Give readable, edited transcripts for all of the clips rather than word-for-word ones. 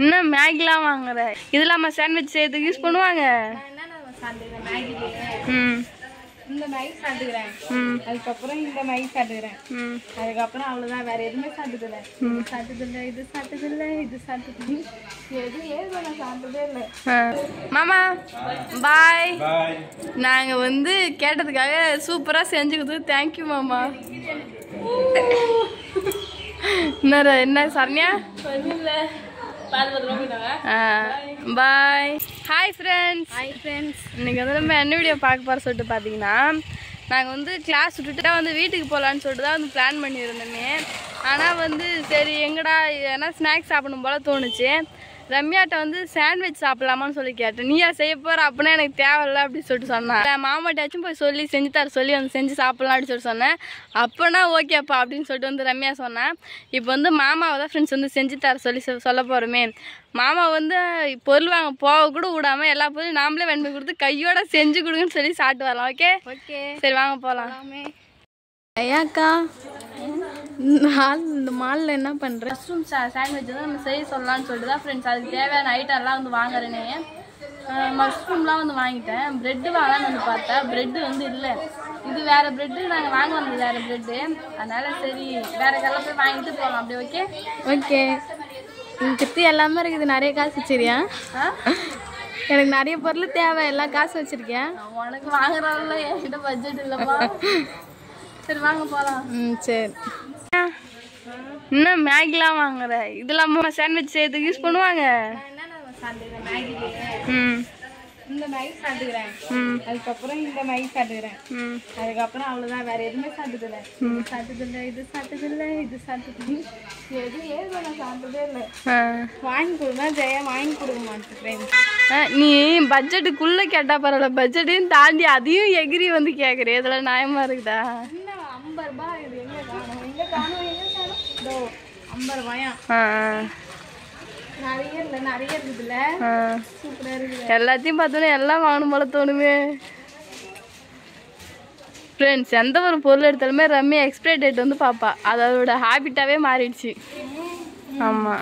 இன்னும் மேகிலாம் வாங்குற இதெல்லாம் சாண்ட்விச் செய்யறதுக்கு யூஸ் பண்ணுவாங்க. இந்த மேகி சாப்பிட்டுக்கிறேன், அதுக்கப்புறம் இந்த மேகி சாப்பிட்டுக்கிறேன், அதுக்கப்புறம் அவ்வளவுதான். வேற எதுவுமே சாப்பிட்டதில்லை. இது சாப்பிட்டதில்லை, இது சாப்பிட்டதில்லை, எதுவும் நான் சாப்பிட்டதே இல்லை. மாமா பாய். நாங்க வந்து கேட்டதுக்காக சூப்பரா செஞ்சு கொடுத்து தேங்க்யூ மாமா. என்ன சரண்யா? பாய். Hi friends. இன்னைக்கு வந்து நம்ம என்ன வீடியோ பார்க்க போகிற சொல்லிட்டு பார்த்தீங்கன்னா, நாங்கள் வந்து கிளாஸ் விட்டுட்டு தான் வந்து வீட்டுக்கு போகலான்னு சொல்லிட்டு தான் வந்து பிளான் பண்ணியிருந்தோமே. ஆனால் வந்து சரி எங்கடா ஏன்னா ஸ்நாக்ஸ் சாப்பிடணும் போல் தோணுச்சு. ரம்யாட்ட வந்து சாண்ட்விச் சாப்பிட்லாமான்னு சொல்லி கேட்டேன். நீயா செய்ய போகிற அப்படின்னா எனக்கு தேவையில்ல அப்படின்னு சொல்லிட்டு சொன்னான். மாமாட்டாச்சும் போய் சொல்லி செஞ்சு தர சொல்லி வந்து செஞ்சு சாப்பிட்லாம் அப்படின்னு சொல்லிட்டு சொன்னேன். அப்போனா ஓகேப்பா அப்படின்னு சொல்லிட்டு வந்து ரம்யா சொன்னேன். இப்போ வந்து மாமாவை தான் ஃப்ரெண்ட்ஸ் வந்து செஞ்சு தர சொல்லி சொல்ல போகிறோமே. மாமா வந்து பொருள் வாங்க போக கூட விடாமல் எல்லா பொருளும் நாமளே வெண்மை கொடுத்து கையோட செஞ்சு கொடுங்கன்னு சொல்லி சாப்பிட்டு வரலாம். ஓகே ஓகே சரி வாங்க போகலாம். ஐயாக்கா இந்த மாலில் என்ன பண்ணுறேன்? மஷ்ரூம் சாண்ட்விச் வந்து நம்ம செய்ய சொல்லலாம்னு சொல்லிட்டு தான் ஃப்ரெண்ட்ஸ் அதுக்கு தேவையான ஐட்டம்லாம் வந்து வாங்குறேனே. மஷ்ரூம்லாம் வந்து வாங்கிட்டேன். ப்ரெட்டு வாங்கலான்னு வந்து பார்த்தா ப்ரெட்டு வந்து இல்லை. இது வேறு ப்ரெட்டு நாங்கள் வாங்க வந்தது வேறு ப்ரெட்டு. அதனால் சரி வேறு கடையில் போய் வாங்கிட்டு போகலாம். அப்படி ஓகே ஓகே. இங்கிட்ட எல்லாமே இருக்குது. நிறைய காசு வச்சிருக்கியா? எனக்கு நிறைய பொருள் தேவை. எல்லாம் காசு வச்சிருக்கேன். உனக்கு வாங்குறாங்கல்ல, என்கிட்ட பட்ஜெட் இல்லைப்பா. சரி வாங்க போகலாம். சரி. இன்னும் மேகிலாம் வாங்குற இதெல்லாம் சாண்ட்விச் செய்யறதுக்கு யூஸ் பண்ணுவாங்க. இந்த மேகி சாப்பிட்டுக்கிறேன், அதுக்கப்புறம் இந்த மேகி சாப்பிட்டுக்கிறேன், அதுக்கப்புறம் அவ்வளவுதான். வேற எதுவுமே சாப்பிட்டதில்லை. இது சாப்பிட்டதில்லை, இது சாப்பிட்டதில்லை, எதுவும் நான் சாப்பிட்டதே இல்லை. வாங்கி கொடுங்க ஜெயா, வாங்கி கொடுக்க மாட்டேன். நீ பட்ஜெட்டுக்குள்ள கேட்டா பரவாயில்ல, பட்ஜெட்டையும் தாண்டி அதையும் எகிரி வந்து கேக்குறேன். இதெல்லாம் நியாயமா இருக்குதா? 50 ரூபாய். இது எங்க காணும்? எங்க காணும்? எங்க காணும்? இதோ 50 ரூபாயா? நிறைய இல்லை, நிறைய இருக்குதுல்ல. சூப்பரா இருக்குது. எல்லாத்தையும் பார்த்தோன்னே எல்லாம் வாங்கணும் போல தோணுமே. ஃப்ரெண்ட்ஸ் எந்த ஒரு பொருள் எடுத்தாலுமே ரம்யா எக்ஸ்பைரி டேட் வந்து பார்ப்பா. அதோட ஹேபிட்டாவே மாறிடுச்சு. ஆமா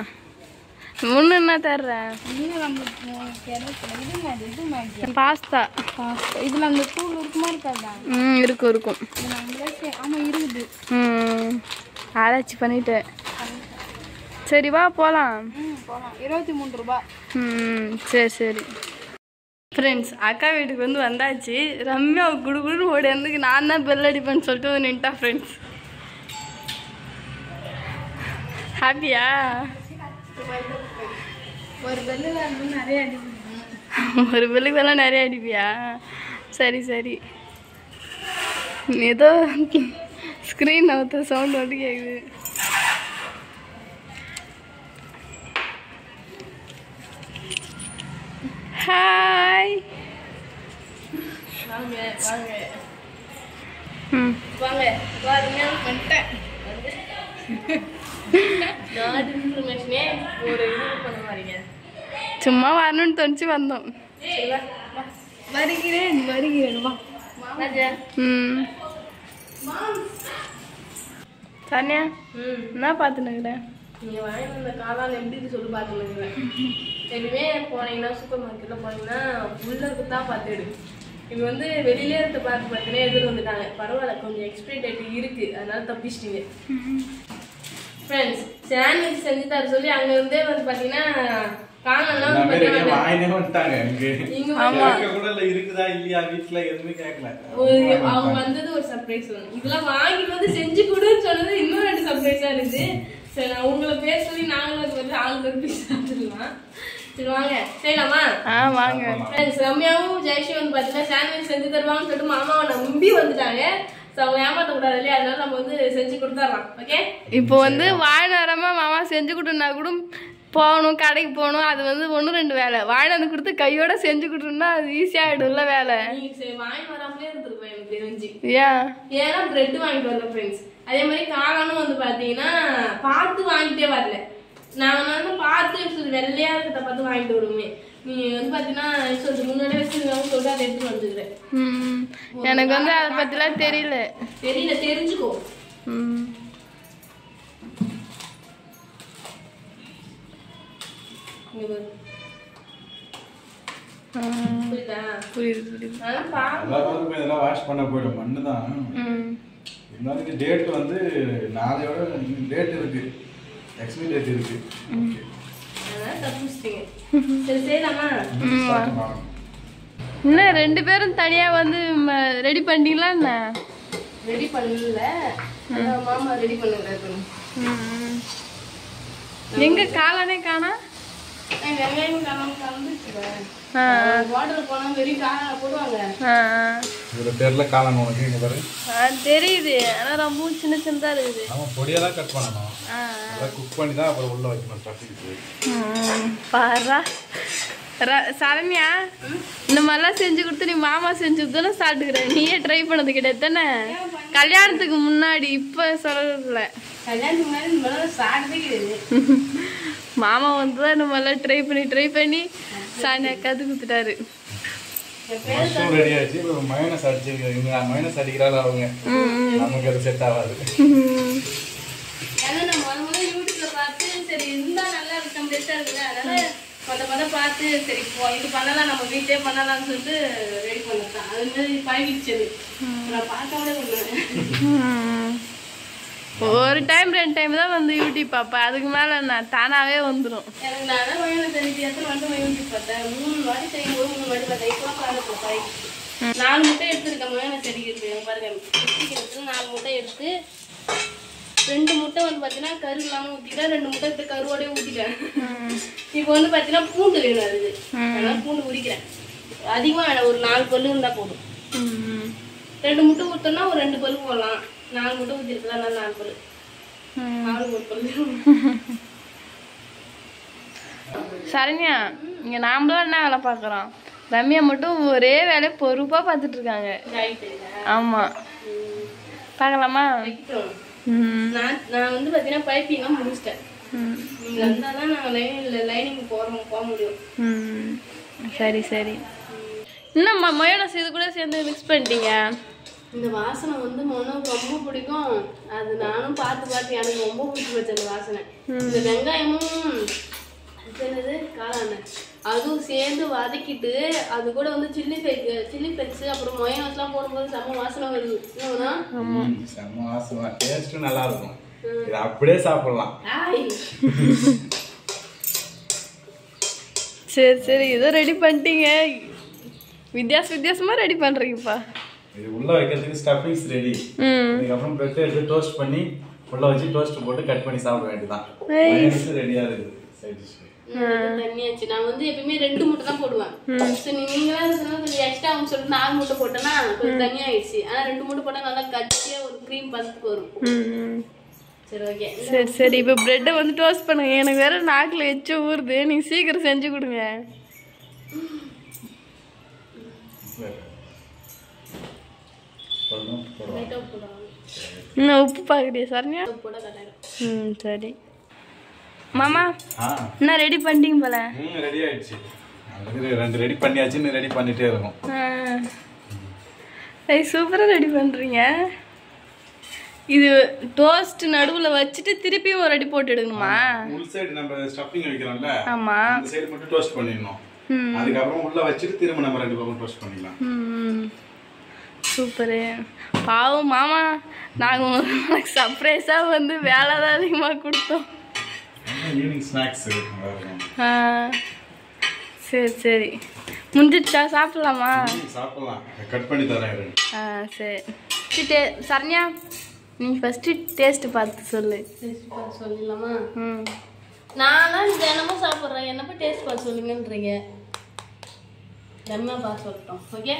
முன்னு என்ன தர்றேன்? பாஸ்தா. இதுல அந்த தூள் இருக்குமா இருக்காதா? இருக்கும் இருக்கும். ஆமா இருக்குது. ஆராய்ச்சி பண்ணிட்டேன். சரி வா போகலாம். போகலாம். 23 ரூபாய். சரி சரி. ஃப்ரெண்ட்ஸ் அக்கா வீட்டுக்கு வந்து வந்தாச்சு. ரம்யா குடுகுடுன்னு ஓடி வந்து நான் தான் பெல் அடிப்பேன்னு சொல்லிட்டு வந்து நின்ட்டா. ஃப்ரெண்ட்ஸ் ஹாப்பியா? ஒரு பெல்லுக்கு நிறைய அடிப்பேன். ஒரு பெல்லுக்கு எல்லாம் நிறைய அடிப்பியா? சரி சரி. ஏதோ ஸ்க்ரீன் நவுத்த சவுண்ட் வந்து கேட்குது. ஹாய் வாங்க வாங்க. வாங்க வாங்க வந்துட்டேன். ஒரு இது பண்ண வரீங்க. சும்மா வரணும்னு தோணுச்சு வந்தோம். வருகிறேன் வருகிறேன் வா. சரண்யா என்ன பார்த்துனுக்குறேன்? நீங்கள் வாங்கிட்டு வந்த காளான் எப்படி சொல்லி பார்த்துனுக்குறேன். எப்பயுமே போனீங்கன்னா சூப்பர் மார்க்கெட்டில் போனீங்கன்னா உள்ளருக்கு தான் பார்த்து எடு. இது வந்து வெளியிலே இருக்க பார்த்து பார்த்தீங்கன்னா எடுத்துட்டு வந்துட்டாங்க. பரவாயில்ல, கொஞ்சம் எக்ஸ்பைரி டேட் இருக்குது, அதனால தப்பிச்சிட்டிங்க. ஃப்ரெண்ட்ஸ் சாண்ட்விச் செஞ்சு தர சொல்லி அங்கேருந்தே வந்து பார்த்தீங்கன்னா காளான்லாம் அவங்க வந்தது ஒரு சர்ப்ரைஸ். இதெல்லாம் வாங்கிட்டு வந்து செஞ்சு கொடுன்னு சொன்னது இன்னும் 2 சர்ப்ரைஸாக இருக்குது. சரி நான் உங்களை பேர் சொல்லி நாங்களும் அது வந்து ஆளுக்கு ஒரு பீஸ் சாப்பிட்டுலாம். சரி வாங்க செய்யலாமா? வாங்க. ஃப்ரெண்ட்ஸ் ரம்யாவும் ஜெயஸ்ரீ வந்து பார்த்தீங்கன்னா சாண்ட்விச் செஞ்சு தருவாங்கன்னு சொல்லிட்டு மாமாவை நம்பி வந்துட்டாங்க. ஸோ அவங்க ஏமாற்றக்கூடாது இல்லையா, அதனால நம்ம வந்து செஞ்சு கொடுத்துடலாம். ஓகே இப்போ வந்து வாழைநரமாக மாமா செஞ்சு கொடுனா கூட போகணும், கடைக்கு போகணும். அது வந்து 1-2 வேலை. வாழைந்து கொடுத்து கையோட செஞ்சு கொடுத்தோம்னா அது ஈஸியாகிடும்ல வேலை. நீங்கள் வாங்கிட்டு வராமலே இருந்திருப்பேன் எனக்கு தெரிஞ்சு. ஏன்னா பிரெட் வாங்கிட்டு வரல ஃப்ரெண்ட்ஸ். அதே மாதிரி காளானும் வந்து பார்த்தீங்கன்னா பார்த்து வாங்கிட்டே வரல. நான் வந்து பார்த்து வெள்ளையா இருக்கிறத பார்த்து வாங்கிட்டு வருமே. நீ வந்து பார்த்தீங்கன்னா சொல்லிட்டு முன்னாடியே வச்சுருக்காங்க சொல்லிட்டு அதை எடுத்துட்டு வந்துக்கிறேன். எனக்கு வந்து அதை பற்றிலாம் தெரியல. தெரிஞ்சுக்கோ. இங்க பாரு. புரியுதா? புரியுது. அதான் பாருங்க. எல்லாருக்கும் இதெல்லாம் வாஷ் பண்ண போயிடும் மண்ணு தான். இருந்தாலும் டேட் வந்து நாளையோட டேட் இருக்கு, எக்ஸ்பைரி டேட் இருக்கு. அதான் தப்பிச்சிட்டீங்க. சரி செய்யலாமா? இன்னும் 2 பேரும் தனியா வந்து ரெடி பண்ணிட்டீங்களா என்ன? ரெடி பண்ணல, மாமா ரெடி பண்ணுறாரு. எங்க காளானே காணா? வெங்காயம் காலம் கலந்துச்சுவேன். வாட்டர் போனா வெறும் காளான போடுவாங்க. இதுல பேர்ல காளான் உனக்கு இங்க பாரு. தெரியுது, ஆனா ரொம்ப சின்ன சின்னதா இருக்குது. ஆமா, பொடியா தான் கட் பண்ணணும். அத குக் பண்ணி தான் அப்புறம் உள்ள வைக்கணும் ஸ்டஃபிங்க்கு. பாரா சரண்யா, இந்த மாதிரிலாம் செஞ்சு கொடுத்து நீ மாமா செஞ்சு தானே சாப்பிட்டுக்கிற. நீயே ட்ரை பண்ணது கிடையாது தானே கல்யாணத்துக்கு முன்னாடி? இப்ப சொல்றதுல கல்யாணத்துக்கு முன்னாடி இந்த மாதிரி சாப்பிட்டதே கிடையாது. மாமா வந்து தான் இந்த மாதிரிலாம் ட்ரை பண்ணி சாணியா கத்து கொடுத்துட்டாரு. மஷ்ரூம் ரெடி ஆயிடுச்சு. இப்போ மைனஸ் அடிச்சிருக்காங்க. மைனஸ் அடிக்கிறாள் அவங்க. நமக்கு அது செட் ஆகாது. ஏன்னா நான் முதல்ல யூடியூப்ல பார்த்து சரி இருந்தா நல்லா இருக்கும், பெஸ்டா இருக்குல்ல, அதனால மொத பார்த்து சரி இது பண்ணலாம், நம்ம வீட்டே பண்ணலாம்னு சொல்லிட்டு ரெடி பண்ணதான். அது மாதிரி பழகிடுச்சு. நான் பார்க்காமலே பண்ணுவேன். ஒரு டைம் 2 டைம் தான் வந்து யூடியூப் பார்ப்பேன். அதுக்கு மேல நான் தானாவே வந்துடும். எனக்கு நான் தான் மயோனஸ் தெரிஞ்சு எத்தனை வந்து யூடியூப் பார்த்தேன். 3 வாட்டி செய்யும்போது 3 வாட்டி பார்த்தேன். இப்பெல்லாம் பழகிடுச்சு. 4 முட்டை எடுத்துருக்கேன் மயோனஸ் செடிக்கிறது. பாருங்க, 4 முட்டை எடுத்து 2 முட்டை வந்து பார்த்தீங்கன்னா கரு இல்லாமல் ஊற்றிட்டேன். 2 முட்டை எடுத்து கருவோடய ஊற்றிட்டேன். இப்போ வந்து பார்த்தீங்கன்னா பூண்டு வேணும் அதுக்கு. அதனால பூண்டு உரிக்கிறேன். அதிகமாக வேணாம், ஒரு 4 பல்லு இருந்தால் போதும். 2 முட்டை ஊற்றோம்னா ஒரு 2 பல்லு போடலாம். 4 முட்டை ஊற்றிருக்கலாம், அதனால 4 பல்லு. 4 பல்லு. சரண்யா, இங்க நாமளும் என்ன வேலை பார்க்குறோம், ரம்யா மட்டும் ஒரே வேலையை பொறுப்பா பார்த்துட்டு இருக்காங்க. ஆமா, பார்க்கலாமா? நான் வந்து பார்த்தீங்கன்னா பைப்பிங்லாம் முடிச்சிட்டேன். நீங்க வந்தாதான் நாங்கள் லைனிங் போக முடியும். சரி சரி. இன்னும் மயோனஸ் இது கூட சேர்ந்து மிக்ஸ் பண்ணிட்டீங்க. இந்த வாசனை வந்து மனோக்கு ரொம்ப பிடிக்கும். அது நானும் பார்த்து எனக்கு ரொம்ப பிடிச்சி போச்சு அந்த வாசனை. இந்த வெங்காயமும் என்னது காளான அதுவும் சேர்ந்து வதக்கிட்டு அது கூட வந்து சில்லி ஃப்ளேக்ஸ் அப்புறம் மயோனஸ்லாம் போடும்போது செம்ம வாசனை வருது. செம்ம வாசனை, டேஸ்ட்டும் நல்லா இருக்கும். இது அப்படியே சாப்பிடலாம். சரி சரி, இதோ ரெடி பண்ணிட்டீங்க. வித்தியாசமா ரெடி பண்றீங்கப்பா. இது உள்ள வைக்கிறதுக்கு ஸ்டஃபிங்ஸ் ரெடி. அதுக்கப்புறம் பிரெட் எடுத்து டோஸ்ட் பண்ணி உள்ள வச்சு டோஸ்ட் போட்டு கட் பண்ணி சாப்பிட வேண்டியதான். ரெடியா இருக்குது சைட் டிஷ். தண்ணியாச்சு. நான் வந்து எப்பயுமே 2 முட்டை தான் போடுவேன். நீங்களா கொஞ்சம் எக்ஸ்ட்ரா சொல்லிட்டு 4 முட்டை போட்டேன்னா கொஞ்சம் தனியா ஆயிடுச்சு. ஆனா 2 முட்டை போட்டா நல்லா கட்டியா ஒரு கிரீம் பதத்துக்கு வரும். சரி ஓகே. சரி சரி, இப்போ பிரெட்டை வந்து டோஸ்ட் பண்ணுங்க. எனக்கு வேற நாக்கில் எச்சு ஊறுது. நீங்க சீக்கிரம் செஞ்சு கொடுங்க. இன்னும் உப்பு பார்க்குறியா சரண்யா? சரி மாமா, என்ன ரெடி பண்ணிட்டீங்க போல? ரெடி ஆயிடுச்சு. 2 ரெடி பண்ணியாச்சு, இன்னும் ரெடி பண்ணிட்டே இருக்கோம். சூப்பரா ரெடி பண்றீங்க. இது டோஸ்ட் நடுவுல வச்சிட்டு திருப்பி ஒரு அடி போட்டு எடுக்கணுமா? உள் சைடு நம்ம ஸ்டஃபிங் வைக்கிறோம்ல, ஆமா, அந்த சைடு மட்டும் டோஸ்ட் பண்ணிடணும். அதுக்கு அப்புறம் உள்ள வச்சிட்டு திரும்ப நம்ம 2 பக்கம் டோஸ்ட் பண்ணிடலாம். சூப்பர். பாவம் மாமா, நாங்க உங்களுக்கு சர்ப்ரைஸா வந்து வேலை தான் அதிகமா கொடுத்தோம். Evening snacks. சரி சரி, முடிஞ்சிடுச்சா? சாப்பிடலாமா? சாப்பிடலாம், கட் பண்ணி தரேன். சரி சரண்யா, நீ ஃபர்ஸ்ட் டேஸ்ட் பார்த்து சொல்லு. டேஸ்ட் பார்த்து சொல்லலாமா? நான்லாம் தினமும் சாப்பிட்றேன், என்னப்பா டேஸ்ட் பார்த்து சொல்லுங்கன்றீங்க. ரம்யா பார்த்து சொல்லட்டும். ஓகே.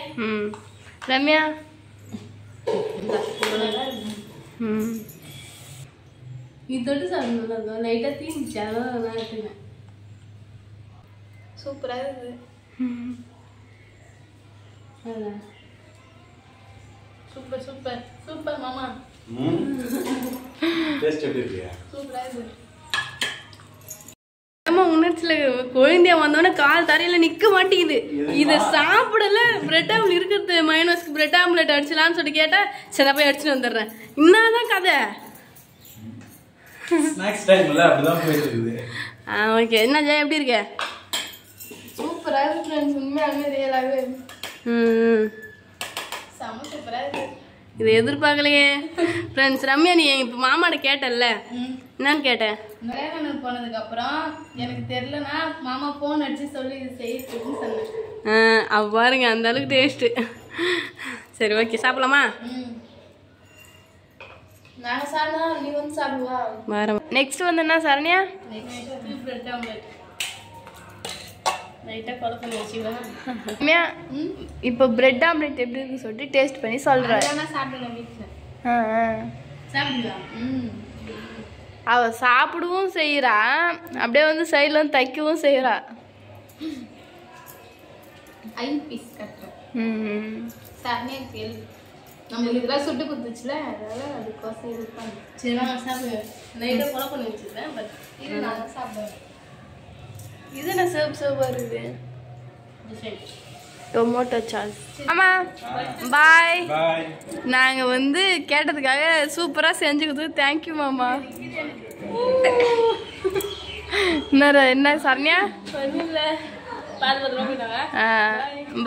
ரம்யா. இது தொட்டு சாப்பிடணும். லைட்டாக தீந்துச்சு, அதனால நான் எடுத்துனேன். சூப்பராக இருக்குது. சூப்பர் சூப்பர் சூப்பர் மாமா. டேஸ்ட் எப்படி இருக்கு? சூப்பராக இருக்குது. உணர்ச்சியில குழந்தைய வந்தோடனே கால் தரையில நிக்க மாட்டேங்குது. இதை சாப்பிடல. பிரெட் ஆம்லெட் இருக்கிறது, மயோனஸ்க்கு பிரெட் ஆம்லெட் அடிச்சலான்னு சொல்லி கேட்டா சரி போய் அடிச்சுட்டு வந்துடுறேன். என்னதான் கதை? ஸ்நாக்ஸ் டைம்ல அப்படிதான் போயிட்டு இருக்குது. ஓகே. என்ன ஜெய் எப்படி இருக்க? சூப்பரா இருக்கு ஃப்ரெண்ட்ஸ், உண்மையாலுமே ரியலாகவே செம சூப்பரா இருக்கு. இது எதிர்பார்க்கலையே ஃப்ரெண்ட்ஸ். ரம்யா நீ இப்போ மாமாட்ட கேட்டல்ல, என்னன்னு கேட்டேன்? வேலைக்கு போனதுக்கு அப்புறம் எனக்கு தெரியலன்னா மாமா ஃபோன் அடிச்சு சொல்லி இது செய்யறதுன்னு சொன்னேன். அவ பாருங்க அந்த அளவுக்கு டேஸ்ட்டு. சரி ஓகே சாப்பிடலாமா? நாங்க சாப்பிட்டா நீ வந்து சாப்பிடுவா. வரேன். நெக்ஸ்ட் வந்து என்ன சரண்யா? நெக்ஸ்ட் பிரெட் ஆம்லெட் லைட்டாக கொலை பண்ணி வச்சுக்கலாம். ரம்யா இப்போ பிரெட் ஆம்லெட் எப்படி இருக்குன்னு சொல்லிட்டு டேஸ்ட் பண்ணி சொல்கிறேன். நான் சாப்பிடுவேன் வீட்டில். சாப்பிடுவா? அவ சாப்பிடவும் செய்யறா, அப்படியே வந்து சைட்ல வந்து தைக்கவும் செய்யறா. பீஸ் கட்டுறேன் சார்னே கேள்வி. நம்மளுக்கு இதெல்லாம் சுட்டு கொடுத்துச்சுல, அதனால அதுக்கோசம் இருப்பாங்க. சரி நான் சாப்பிடுவேன். நைட்டாக கொலை பண்ணி வச்சுருக்கேன். பட் இது நான் சாப்பிடுவேன். இது என்ன சர்வா இருக்குது? Tomato sauce. ஆமா பாய். பாய். நாங்க வந்து கேட்டதுக்காக சூப்பரா செஞ்சு கொடுத்து தேங்க்யூ மாமா. என்ன சரண்யா? இல்லை பாதுகாத்து போயிட்டாங்க.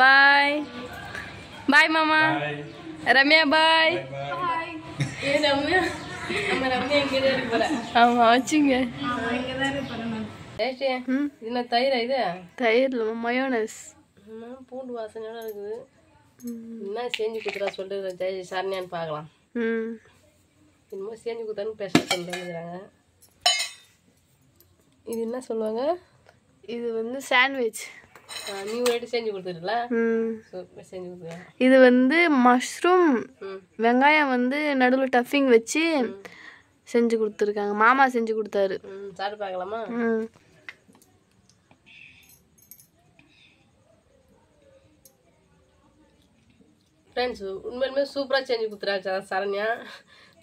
பாய் பாய் மாமா. ரம்யா பாய். ரம்யா நம்ம ரம்யா எங்கேயே இருக்க போகிறேன். ஆமா வச்சுங்க. இங்கே தான் இருப்பேன் நான். டேஸ்டி இது என்ன தயிரா? இது தயிர்ல மயோனஸ். பூண்டு வாசனையோட இருக்குது. என்ன செஞ்சு கொடுத்துறா சொல்லிட்டு ஜெய் சரண்யான்னு பார்க்கலாம். இன்னமும் செஞ்சு கொடுத்தான்னு பேச சொல்லிருக்கிறாங்க. இது என்ன சொல்லுவாங்க? இது வந்து சாண்ட்விச். நீ ஒரு செஞ்சு கொடுத்துருல? செஞ்சு கொடுத்துருங்க. இது வந்து மஷ்ரூம் வெங்காயம் வந்து நடுவில் டஃபிங் வச்சு செஞ்சு கொடுத்துருக்காங்க. மாமா செஞ்சு கொடுத்தாரு. சாப்பிட்டு பார்க்கலாமா? ஃப்ரெண்ட்ஸ் உண்மையிலுமே சூப்பராக செஞ்சு கொடுத்துறாங்க சரண்யா.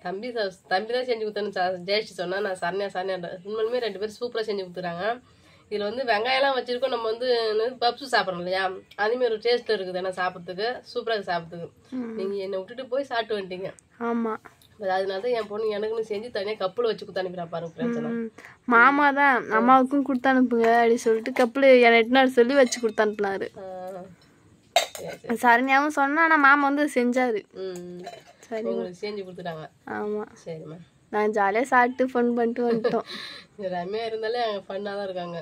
தம்பி தான் செஞ்சு கொடுத்தேன்னு ஜெயிச்சு சொன்னால் நான் சரண்யா உண்மையிலுமே 2 பேரும் சூப்பராக செஞ்சு கொடுத்துறாங்க. இதில் வந்து வெங்காயம்லாம் வச்சுருக்கோம். நம்ம வந்து பப்ஸு சாப்பிட்றோம் இல்லையா, அதேமாரி ஒரு டேஸ்ட்டில் இருக்குது. ஏன்னா சாப்பிட்றதுக்கு சூப்பராக சாப்பிட்றதுக்கு. நீங்கள் என்னை விட்டுட்டு போய் சாப்பிட்டு வந்துட்டீங்க. ஆமாம், அதனால தான் என் பொண்ணு எனக்குன்னு செஞ்சு தனியாக கப்பில் வச்சு கொடுத்து அனுப்பிடா பாருங்க ஃப்ரெண்ட்ஸ். மாமா தான் அம்மாவுக்கும் கொடுத்து அனுப்புங்க அப்படின்னு சொல்லிட்டு கப்பில் எட்டுனாரு சொல்லி வச்சு கொடுத்து அனுப்புனாரு. சரண்யாவும் சொன்னா, ஆனால் மாமா வந்து செஞ்சாரு. சரி உங்களுக்கு செஞ்சு கொடுத்துட்டாங்க. ஆமாம் சரிம்மா. நான் ஜாலியாக சாப்பிட்டு ஃபன் பண்ணிட்டு வந்துட்டோம். ரம்யா இருந்தாலே ஃபன்னாக தான் இருக்காங்க.